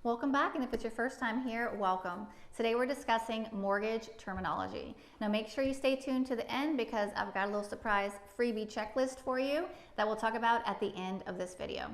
Welcome back, and if it's your first time here, welcome. Today we're discussing mortgage terminology. Now make sure you stay tuned to the end because I've got a little surprise freebie checklist for you that we'll talk about at the end of this video.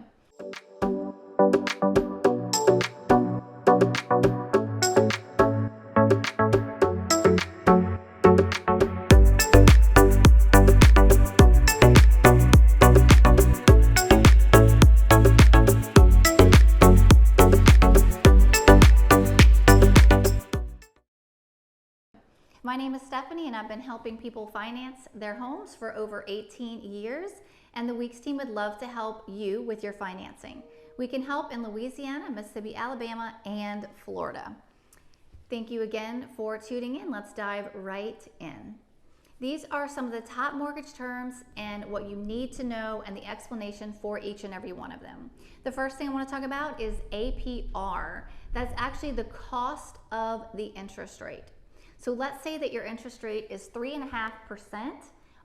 My name is Stephanie, and I've been helping people finance their homes for over 18 years, and the Weeks team would love to help you with your financing. We can help in Louisiana, Mississippi, Alabama, and Florida. Thank you again for tuning in. Let's dive right in. These are some of the top mortgage terms and what you need to know and the explanation for each and every one of them. The first thing I want to talk about is APR. That's actually the cost of the interest rate. So let's say that your interest rate is 3.5%,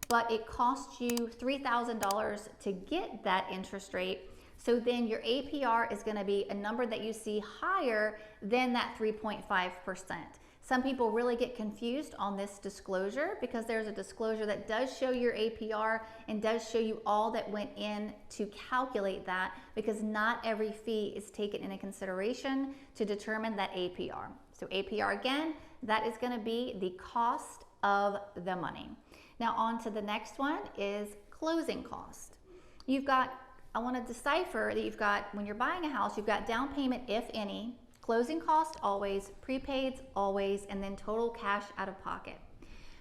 but it costs you $3,000 to get that interest rate. So then your APR is going to be a number that you see higher than that 3.5%. Some people really get confused on this disclosure because there's a disclosure that does show your APR and does show you all that went in to calculate that, because not every fee is taken into consideration to determine that APR. So APR, again, that is going to be the cost of the money. Now on to the next one is closing cost. I want to decipher that you've got, when you're buying a house, you've got down payment, if any, closing cost always, prepaids always, and then total cash out of pocket.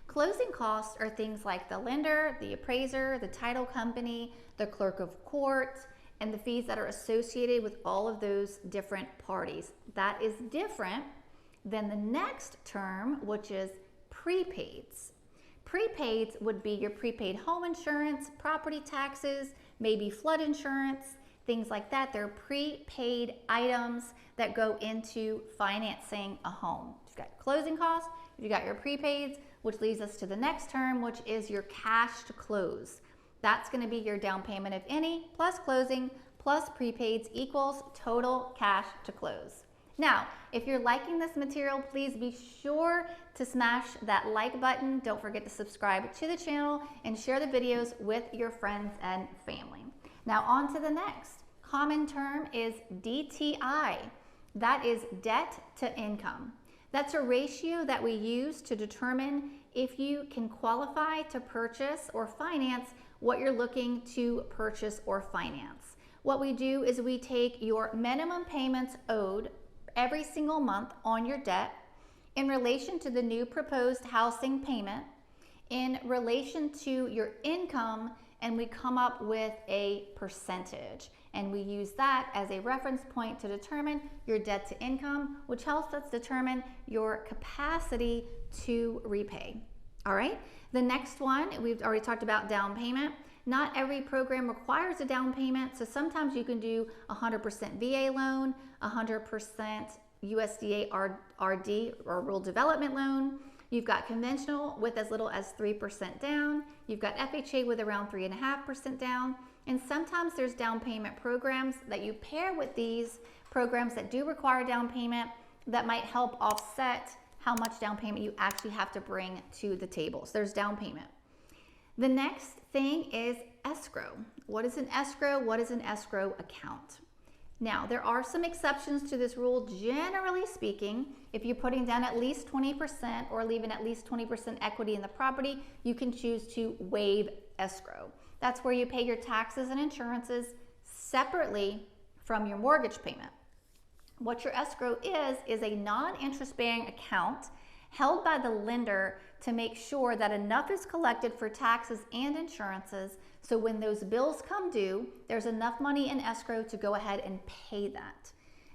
Closing costs are things like the lender, the appraiser, the title company, the clerk of court, and the fees that are associated with all of those different parties. That is different than the next term, which is prepaids. Prepaids would be your prepaid home insurance, property taxes, maybe flood insurance, things like that. They're prepaid items that go into financing a home. You've got closing costs, you've got your prepaids, which leads us to the next term, which is your cash to close. That's going to be your down payment, if any, plus closing, plus prepaids equals total cash to close. Now, if you're liking this material, please be sure to smash that like button. Don't forget to subscribe to the channel and share the videos with your friends and family. Now on to the next. Common term is DTI. That is debt to income. That's a ratio that we use to determine if you can qualify to purchase or finance what you're looking to purchase or finance. What we do is we take your minimum payments owed every single month on your debt in relation to the new proposed housing payment, in relation to your income, and we come up with a percentage. And we use that as a reference point to determine your debt to income, which helps us determine your capacity to repay. All right, the next one, we've already talked about down payment. Not every program requires a down payment, so sometimes you can do 100% VA loan, 100% USDA RD or Rural Development Loan. You've got conventional with as little as 3% down. You've got FHA with around 3.5% down. And sometimes there's down payment programs that you pair with these programs that do require down payment that might help offset how much down payment you actually have to bring to the table. So there's down payment. The next thing is escrow. What is an escrow? What is an escrow account? Now, there are some exceptions to this rule. Generally speaking, if you're putting down at least 20% or leaving at least 20% equity in the property, you can choose to waive escrow. That's where you pay your taxes and insurances separately from your mortgage payment. What your escrow is a non-interest bearing account held by the lender to make sure that enough is collected for taxes and insurances, so when those bills come due, there's enough money in escrow to go ahead and pay that.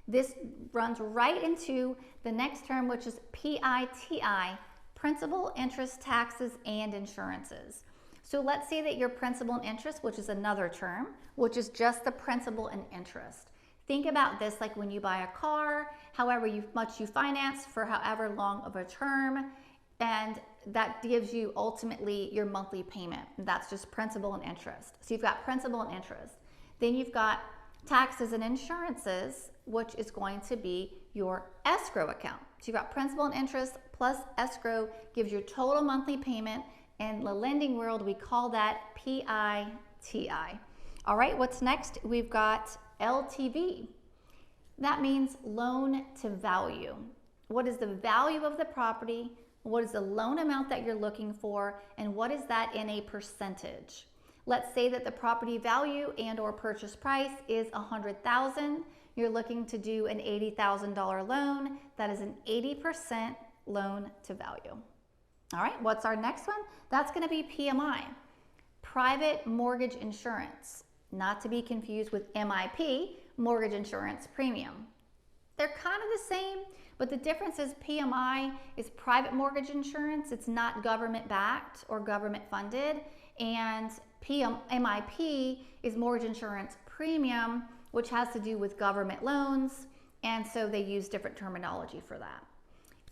This runs right into the next term, which is PITI, principal, interest, taxes, and insurances. So let's say that your principal and interest, which is another term, which is just the principal and interest. Think about this like when you buy a car, however much you finance for however long of a term, and that gives you ultimately your monthly payment. That's just principal and interest. So you've got principal and interest. Then you've got taxes and insurances, which is going to be your escrow account. So you've got principal and interest plus escrow gives your total monthly payment. In the lending world, we call that PITI. All right, what's next? We've got LTV. That means loan to value. What is the value of the property? What is the loan amount that you're looking for? And what is that in a percentage? Let's say that the property value and or purchase price is $100,000. You're looking to do an $80,000 loan. That is an 80% loan to value. All right, what's our next one? That's going to be PMI, private mortgage insurance, not to be confused with MIP, mortgage insurance premium. They're kind of the same, but the difference is PMI is private mortgage insurance. It's not government backed or government funded. And MIP is mortgage insurance premium, which has to do with government loans. And so they use different terminology for that.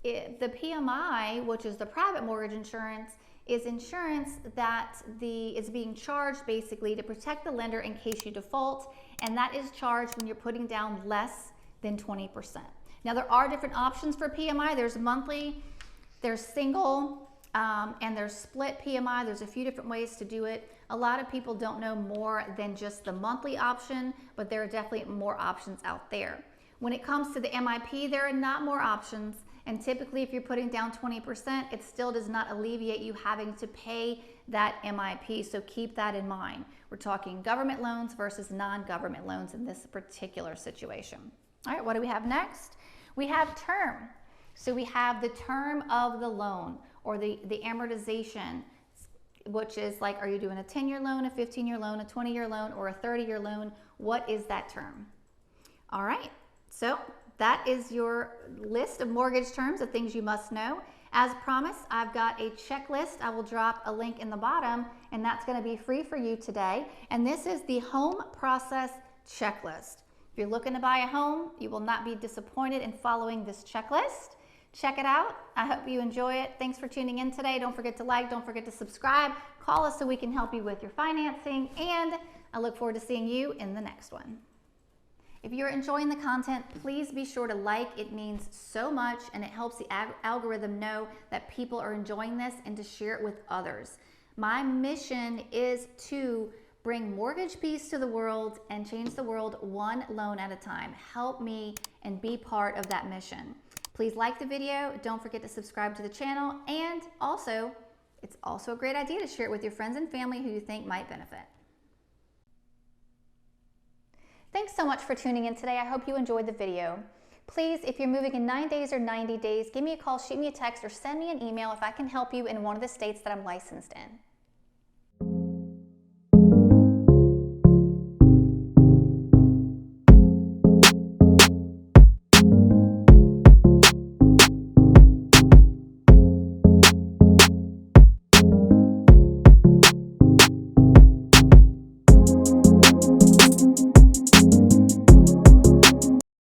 The PMI, which is the private mortgage insurance, is insurance that is being charged basically to protect the lender in case you default. And that is charged when you're putting down less than 20%. Now there are different options for PMI. There's monthly, there's single, and there's split PMI. There's a few different ways to do it. A lot of people don't know more than just the monthly option, but there are definitely more options out there. When it comes to the MIP, there are not more options. And typically if you're putting down 20%, it still does not alleviate you having to pay that MIP. So keep that in mind. We're talking government loans versus non-government loans in this particular situation. All right, what do we have next? We have term. So we have the term of the loan or the amortization, which is like, are you doing a 10-year loan, a 15-year loan, a 20-year loan, or a 30-year loan? What is that term? All right, so that is your list of mortgage terms of things you must know. As promised, I've got a checklist. I will drop a link in the bottom, and that's going to be free for you today. And this is the home process checklist. If you're looking to buy a home, you will not be disappointed in following this checklist. Check it out. I hope you enjoy it. Thanks for tuning in today. Don't forget to like, don't forget to subscribe. Call us so we can help you with your financing, and I look forward to seeing you in the next one. If you're enjoying the content, please be sure to like. It means so much, and it helps the algorithm know that people are enjoying this and to share it with others. My mission is to bring mortgage peace to the world and change the world one loan at a time. Help me and be part of that mission. Please like the video. Don't forget to subscribe to the channel. And also, it's also a great idea to share it with your friends and family who you think might benefit. Thanks so much for tuning in today. I hope you enjoyed the video. Please, if you're moving in 9 days or 90 days, give me a call, shoot me a text, or send me an email if I can help you in one of the states that I'm licensed in.